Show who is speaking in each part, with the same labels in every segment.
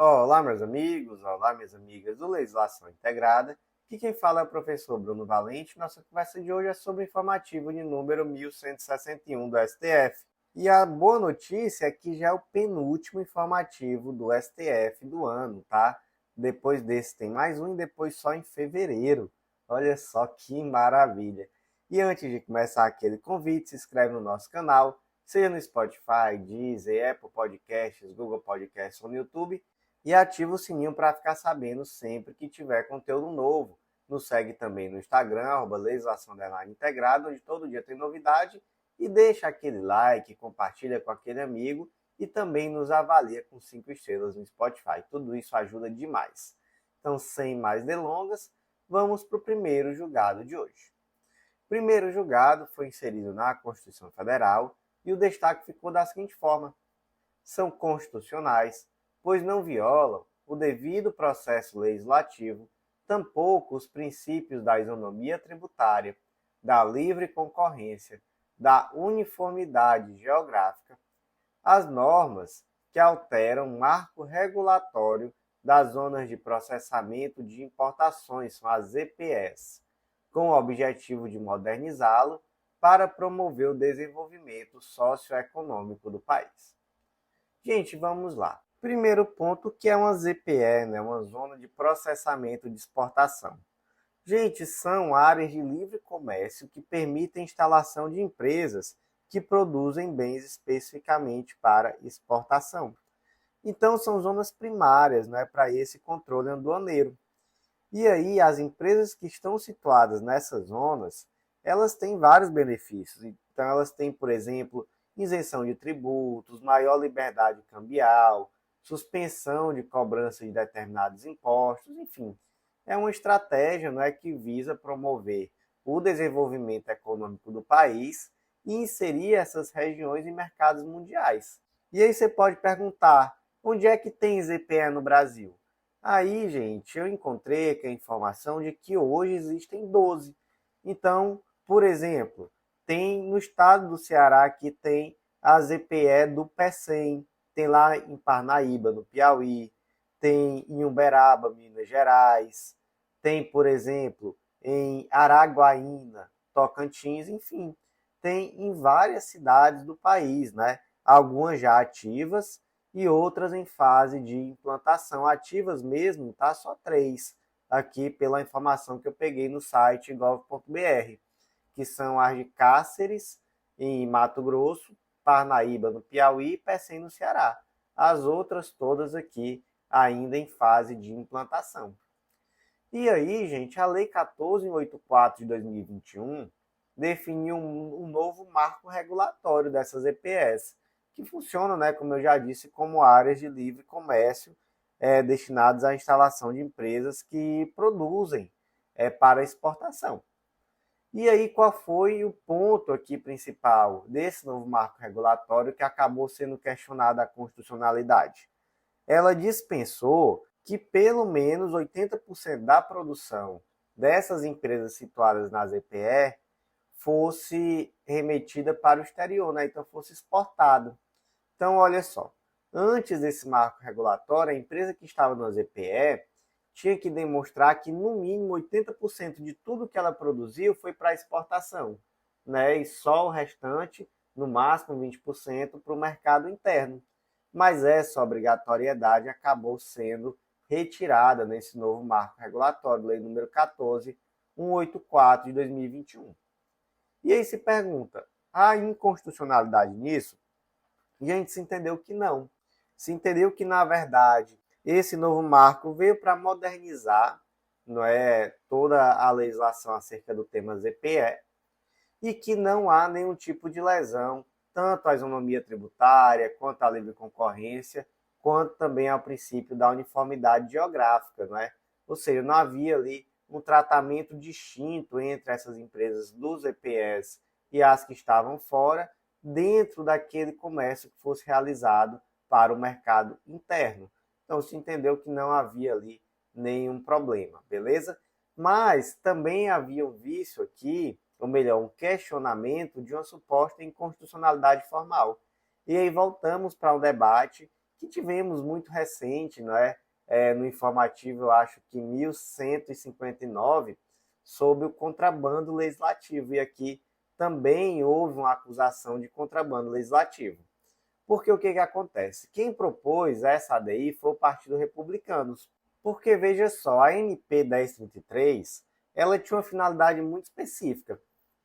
Speaker 1: Olá, meus amigos, olá, minhas amigas do Legislação Integrada. Aqui quem fala é o professor Bruno Valente. Nossa conversa de hoje é sobre o informativo de número 1161 do STF. E a boa notícia é que já é o penúltimo informativo do STF do ano, tá? Depois desse tem mais um e depois só em fevereiro. Olha só que maravilha. E antes de começar aquele convite, se inscreve no nosso canal, seja no Spotify, Deezer, Apple Podcasts, Google Podcasts ou no YouTube, e ativa o sininho para ficar sabendo sempre que tiver conteúdo novo. Nos segue também no Instagram, @legislação_integrada, onde todo dia tem novidade. E deixa aquele like, compartilha com aquele amigo e também nos avalia com 5 estrelas no Spotify. Tudo isso ajuda demais. Então, sem mais delongas, vamos para o primeiro julgado de hoje. O primeiro julgado foi inserido na Constituição Federal e o destaque ficou da seguinte forma: são constitucionais, pois não violam o devido processo legislativo, tampouco os princípios da isonomia tributária, da livre concorrência, da uniformidade geográfica, as normas que alteram o marco regulatório das zonas de processamento de importações, são as ZPS, com o objetivo de modernizá-lo para promover o desenvolvimento socioeconômico do país. Gente, vamos lá. Primeiro ponto, que é uma ZPE, né? Uma zona de processamento de exportação. Gente, são áreas de livre comércio que permitem a instalação de empresas que produzem bens especificamente para exportação. Então, são zonas primárias, né, para esse controle aduaneiro. E aí, as empresas que estão situadas nessas zonas, elas têm vários benefícios. Então, elas têm, por exemplo, isenção de tributos, maior liberdade cambial, suspensão de cobrança de determinados impostos, enfim. É uma estratégia, não é, que visa promover o desenvolvimento econômico do país e inserir essas regiões em mercados mundiais. E aí você pode perguntar, onde é que tem ZPE no Brasil? Aí, gente, eu encontrei aqui a informação de que hoje existem 12. Então, por exemplo, tem no estado do Ceará que tem a ZPE do PECEM, tem lá em Parnaíba, no Piauí, tem em Uberaba, Minas Gerais, tem, por exemplo, em Araguaína, Tocantins, enfim, tem em várias cidades do país, né? Algumas já ativas e outras em fase de implantação. Ativas mesmo, tá? Só 3, aqui pela informação que eu peguei no site gov.br, que são as de Cáceres, em Mato Grosso, Parnaíba, no Piauí e Pecém, no Ceará. As outras todas aqui ainda em fase de implantação. E aí, gente, a Lei 1484 de 2021 definiu um novo marco regulatório dessas EPS, que funcionam, né, como eu já disse, como áreas de livre comércio destinadas à instalação de empresas que produzem para exportação. E aí, qual foi o ponto aqui principal desse novo marco regulatório que acabou sendo questionada a constitucionalidade? Ela dispensou que pelo menos 80% da produção dessas empresas situadas nas EPE fosse remetida para o exterior, né? Então fosse exportado. Então, olha só, antes desse marco regulatório, a empresa que estava nas EPE tinha que demonstrar que no mínimo 80% de tudo que ela produziu foi para exportação, né? E só o restante, no máximo 20%, para o mercado interno. Mas essa obrigatoriedade acabou sendo retirada nesse novo marco regulatório, lei número 14.184 de 2021. E aí se pergunta, há inconstitucionalidade nisso? E a gente se entendeu que não. Se entendeu que, na verdade, esse novo marco veio para modernizar, não é, toda a legislação acerca do tema ZPE e que não há nenhum tipo de lesão, tanto à isonomia tributária, quanto à livre concorrência, quanto também ao princípio da uniformidade geográfica, não é? Ou seja, não havia ali um tratamento distinto entre essas empresas dos EPS e as que estavam fora, dentro daquele comércio que fosse realizado para o mercado interno. Então se entendeu que não havia ali nenhum problema, beleza? Mas também havia um vício aqui, ou melhor, um questionamento de uma suposta inconstitucionalidade formal. E aí voltamos para um debate que tivemos muito recente, não é? No informativo, eu acho que 1159, sobre o contrabando legislativo. E aqui também houve uma acusação de contrabando legislativo. Porque o que acontece? Quem propôs essa ADI foi o Partido Republicano. Porque, veja só, a MP 1033, ela tinha uma finalidade muito específica.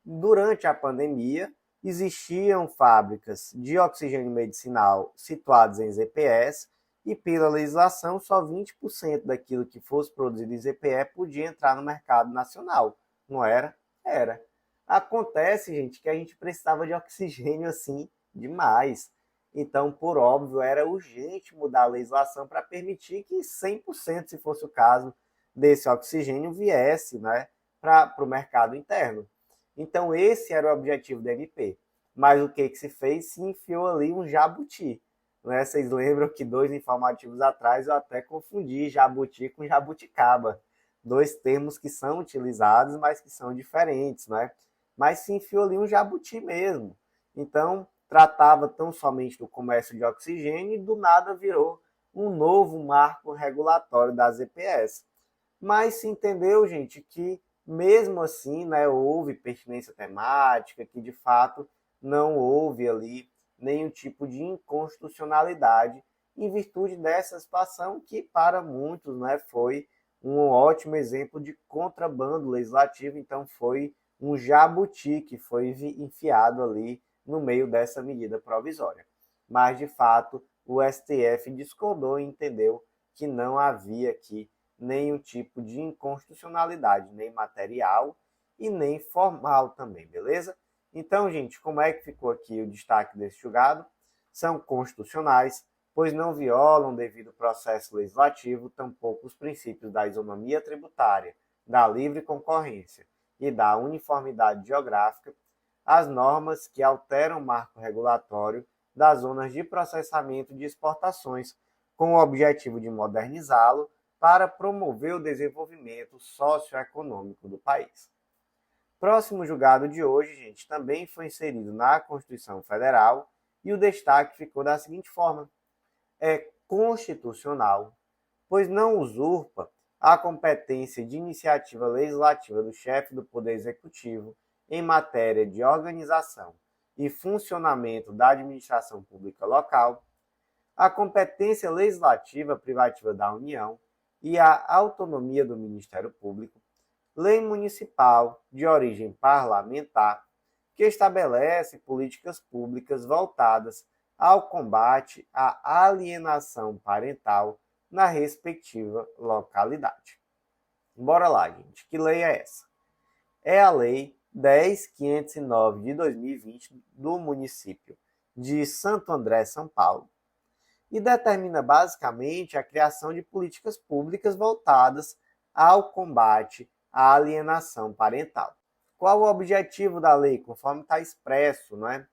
Speaker 1: Durante a pandemia, existiam fábricas de oxigênio medicinal situadas em ZPS e, pela legislação, só 20% daquilo que fosse produzido em ZPE podia entrar no mercado nacional. Não era? Era. Acontece, gente, que a gente precisava de oxigênio assim demais. Então, por óbvio, era urgente mudar a legislação para permitir que 100%, se fosse o caso, desse oxigênio viesse, né, para o mercado interno. Então, esse era o objetivo da MP. Mas o que se fez? Se enfiou ali um jabuti. Né? Vocês lembram que 2 informativos atrás eu até confundi jabuti com jabuticaba. 2 termos que são utilizados, mas que são diferentes, né? Mas se enfiou ali um jabuti mesmo. Então, tratava tão somente do comércio de oxigênio e do nada virou um novo marco regulatório das EPS. Mas se entendeu, gente, que mesmo assim, né, houve pertinência temática, que de fato não houve ali nenhum tipo de inconstitucionalidade em virtude dessa situação que para muitos, né, foi um ótimo exemplo de contrabando legislativo, então foi um jabuti que foi enfiado ali no meio dessa medida provisória. Mas, de fato, o STF discordou e entendeu que não havia aqui nenhum tipo de inconstitucionalidade, nem material e nem formal também, beleza? Então, gente, como é que ficou aqui o destaque desse julgado? São constitucionais, pois não violam devido processo legislativo, tampouco os princípios da isonomia tributária, da livre concorrência e da uniformidade geográfica, as normas que alteram o marco regulatório das zonas de processamento de exportações, com o objetivo de modernizá-lo para promover o desenvolvimento socioeconômico do país. Próximo julgado de hoje, gente, também foi inserido na Constituição Federal e o destaque ficou da seguinte forma: é constitucional, pois não usurpa a competência de iniciativa legislativa do chefe do Poder Executivo em matéria de organização e funcionamento da administração pública local, a competência legislativa privativa da União e a autonomia do Ministério Público, lei municipal de origem parlamentar, que estabelece políticas públicas voltadas ao combate à alienação parental na respectiva localidade. Bora lá, gente. Que lei é essa? É a Lei 10.509 de 2020 do município de Santo André, São Paulo, e determina basicamente a criação de políticas públicas voltadas ao combate à alienação parental. Qual o objetivo da lei? Conforme está expresso, não é?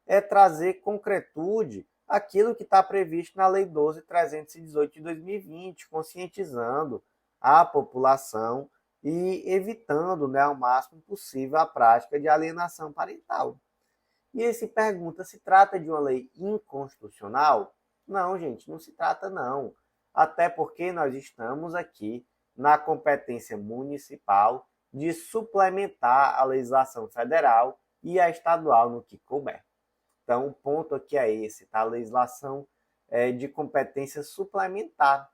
Speaker 1: É trazer concretude aquilo que está previsto na Lei 12.318 de 2020, conscientizando a população e evitando, né, ao máximo possível a prática de alienação parental. E aí se pergunta, se trata de uma lei inconstitucional? Não, gente, não se trata não. Até porque nós estamos aqui na competência municipal de suplementar a legislação federal e a estadual no que couber. Então, o ponto aqui é esse, tá? A legislação de competência suplementar.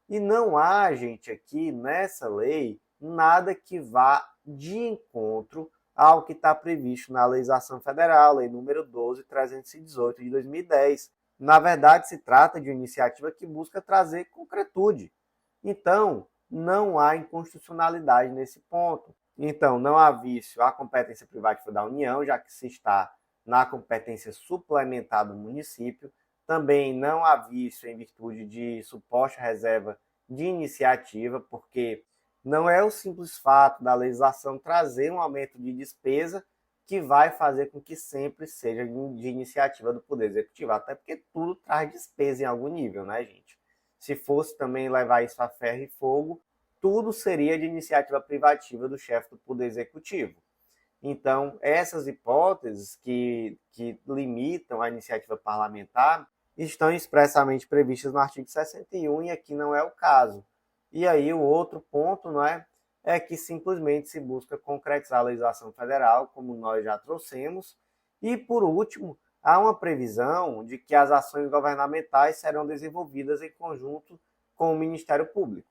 Speaker 1: E não há, gente, aqui nessa lei, nada que vá de encontro ao que está previsto na legislação federal, lei número 12.318 de 2010. Na verdade, se trata de uma iniciativa que busca trazer concretude. Então, não há inconstitucionalidade nesse ponto. Então, não há vício à competência privativa da União, já que se está na competência suplementar do município. Também não há vício em virtude de suposta reserva de iniciativa, porque não é o simples fato da legislação trazer um aumento de despesa que vai fazer com que sempre seja de iniciativa do Poder Executivo, até porque tudo traz despesa em algum nível, né, gente? Se fosse também levar isso a ferro e fogo, tudo seria de iniciativa privativa do chefe do Poder Executivo. Então, essas hipóteses que limitam a iniciativa parlamentar estão expressamente previstas no artigo 61 e aqui não é o caso. E aí o outro ponto, não é, é que simplesmente se busca concretizar a legislação federal, como nós já trouxemos. E por último, há uma previsão de que as ações governamentais serão desenvolvidas em conjunto com o Ministério Público.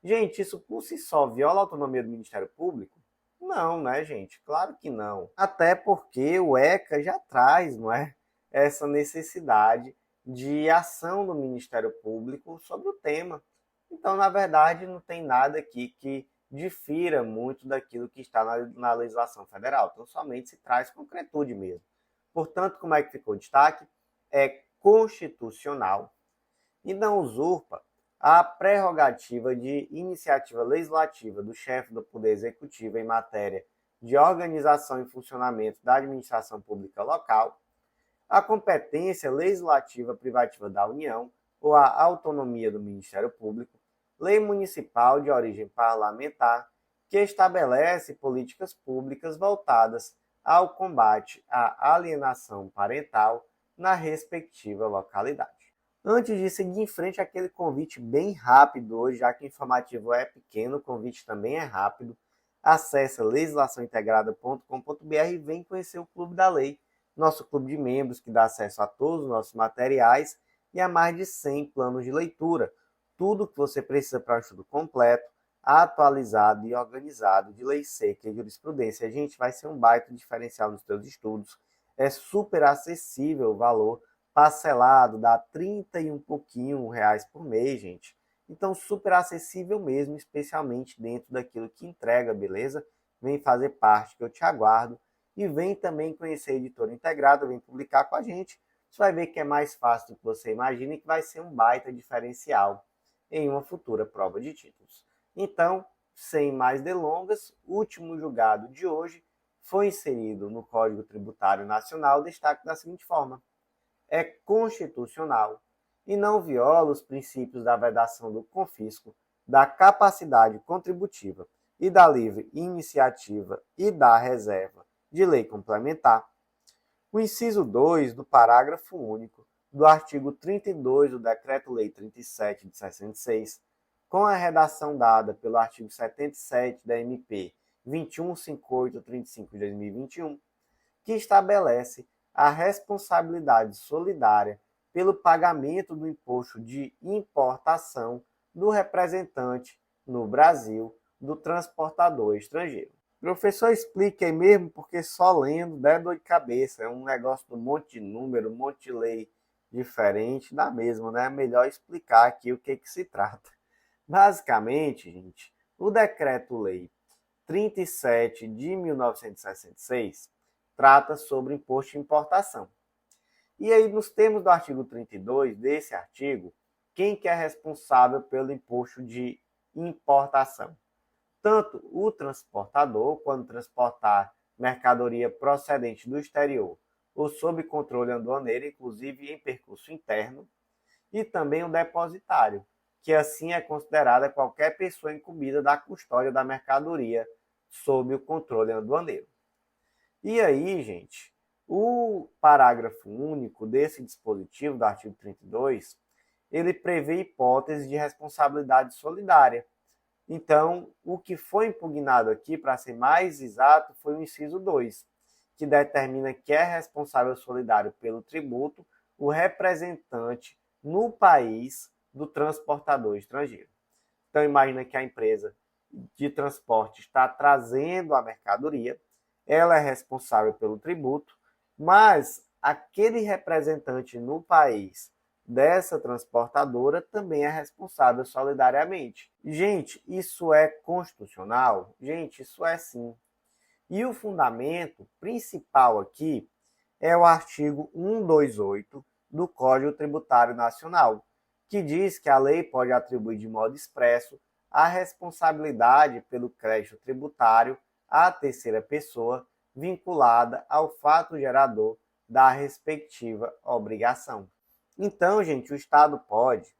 Speaker 1: Gente, isso por si só viola a autonomia do Ministério Público? Não, né, gente? Claro que não. Até porque o ECA já traz, não é, essa necessidade de ação do Ministério Público sobre o tema. Então, na verdade, não tem nada aqui que difira muito daquilo que está na legislação federal. Então, somente se traz concretude mesmo. Portanto, como é que ficou o destaque? É constitucional e não usurpa a prerrogativa de iniciativa legislativa do chefe do Poder Executivo em matéria de organização e funcionamento da administração pública local, a competência legislativa privativa da União ou a autonomia do Ministério Público, lei municipal de origem parlamentar que estabelece políticas públicas voltadas ao combate à alienação parental na respectiva localidade. Antes de seguir em frente, aquele convite bem rápido hoje, já que o informativo é pequeno, o convite também é rápido. Acesse legislaçãointegrada.com.br e vem conhecer o Clube da Lei, nosso clube de membros que dá acesso a todos os nossos materiais e a mais de 100 planos de leitura. Tudo que você precisa para um estudo completo, atualizado e organizado de lei seca e jurisprudência. A gente vai ser um baita diferencial nos seus estudos. É super acessível o valor, parcelado, dá 30 e um pouquinho reais por mês, gente. Então, super acessível mesmo, especialmente dentro daquilo que entrega, beleza? Vem fazer parte, que eu te aguardo. E vem também conhecer a Editora Integrada, vem publicar com a gente. Você vai ver que é mais fácil do que você imagina e que vai ser um baita diferencial em uma futura prova de títulos. Então, sem mais delongas, o último julgado de hoje foi inserido no Código Tributário Nacional, destaque da seguinte forma: é constitucional e não viola os princípios da vedação do confisco, da capacidade contributiva e da livre iniciativa e da reserva de lei complementar. O inciso 2 do parágrafo único do artigo 32 do Decreto-Lei 37 de 66, com a redação dada pelo artigo 77 da MP 215835 de 2021, que estabelece a responsabilidade solidária pelo pagamento do imposto de importação do representante no Brasil do transportador estrangeiro. Professor, explique aí mesmo, porque só lendo dá dor de cabeça. É um negócio de um monte de número, um monte de lei diferente, dá mesmo, né? É melhor explicar aqui o que se trata. Basicamente, gente, o Decreto-Lei 37 de 1966 trata sobre imposto de importação. E aí, nos termos do artigo 32 desse artigo, quem que é responsável pelo imposto de importação? Tanto o transportador, quando transportar mercadoria procedente do exterior ou sob controle aduaneiro, inclusive em percurso interno, e também o depositário, que assim é considerada qualquer pessoa incumbida da custódia da mercadoria sob o controle aduaneiro. E aí, gente, o parágrafo único desse dispositivo do artigo 32, ele prevê hipótese de responsabilidade solidária. Então, o que foi impugnado aqui, para ser mais exato, foi o inciso 2, que determina que é responsável solidário pelo tributo o representante no país do transportador estrangeiro. Então, imagina que a empresa de transporte está trazendo a mercadoria, ela é responsável pelo tributo, mas aquele representante no país dessa transportadora também é responsável solidariamente. Gente, isso é constitucional? Gente, isso é sim. E o fundamento principal aqui é o artigo 128 do Código Tributário Nacional, que diz que a lei pode atribuir de modo expresso a responsabilidade pelo crédito tributário à terceira pessoa vinculada ao fato gerador da respectiva obrigação. Então, gente, o Estado pode,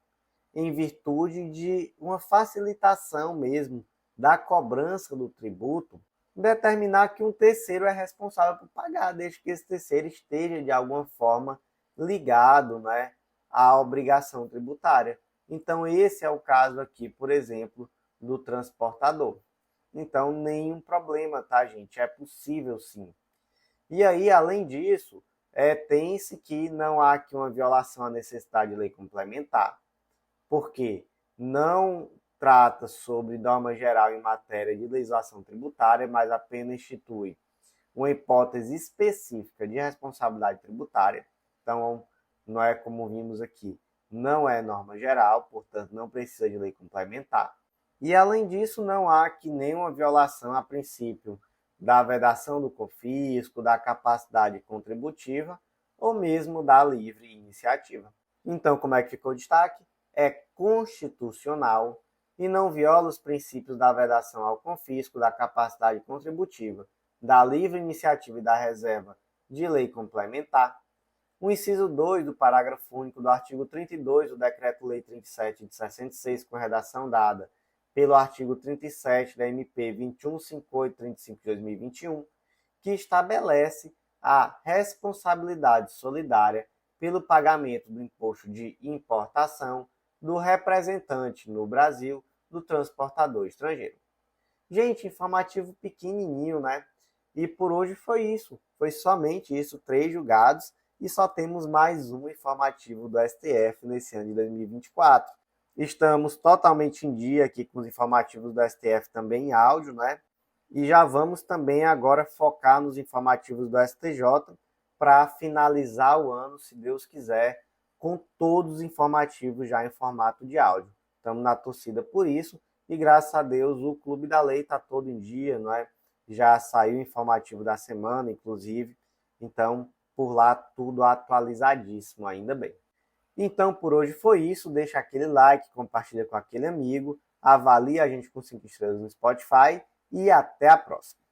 Speaker 1: em virtude de uma facilitação mesmo da cobrança do tributo, determinar que um terceiro é responsável por pagar, desde que esse terceiro esteja de alguma forma ligado, né, a obrigação tributária. Então, esse é o caso aqui, por exemplo, do transportador. Então, nenhum problema, tá, gente? É possível sim. E aí, além disso, tem-se que não há aqui uma violação à necessidade de lei complementar, porque não trata sobre norma geral em matéria de legislação tributária, mas apenas institui uma hipótese específica de responsabilidade tributária. Então, não é como vimos aqui, não é norma geral, portanto, não precisa de lei complementar. E, além disso, não há aqui nenhuma violação a princípio da vedação do confisco, da capacidade contributiva ou mesmo da livre iniciativa. Então, como é que ficou o destaque? É constitucional e não viola os princípios da vedação ao confisco, da capacidade contributiva, da livre iniciativa e da reserva de lei complementar. O inciso 2 do parágrafo único do artigo 32 do Decreto-Lei 37 de 66, com redação dada pelo artigo 37 da MP 215835 de 2021, que estabelece a responsabilidade solidária pelo pagamento do imposto de importação do representante no Brasil do transportador estrangeiro. Gente, informativo pequenininho, né? E por hoje foi isso. Foi somente isso, 3 julgados, e só temos mais um informativo do STF nesse ano de 2024. Estamos totalmente em dia aqui com os informativos do STF também em áudio, né? E já vamos também agora focar nos informativos do STJ para finalizar o ano, se Deus quiser, com todos os informativos já em formato de áudio. Estamos na torcida por isso e, graças a Deus, o Clube da Lei está todo em dia, não é? Já saiu o informativo da semana, inclusive. Então, por lá, tudo atualizadíssimo, ainda bem. Então, por hoje foi isso. Deixa aquele like, compartilha com aquele amigo, avalie a gente com 5 estrelas no Spotify e até a próxima.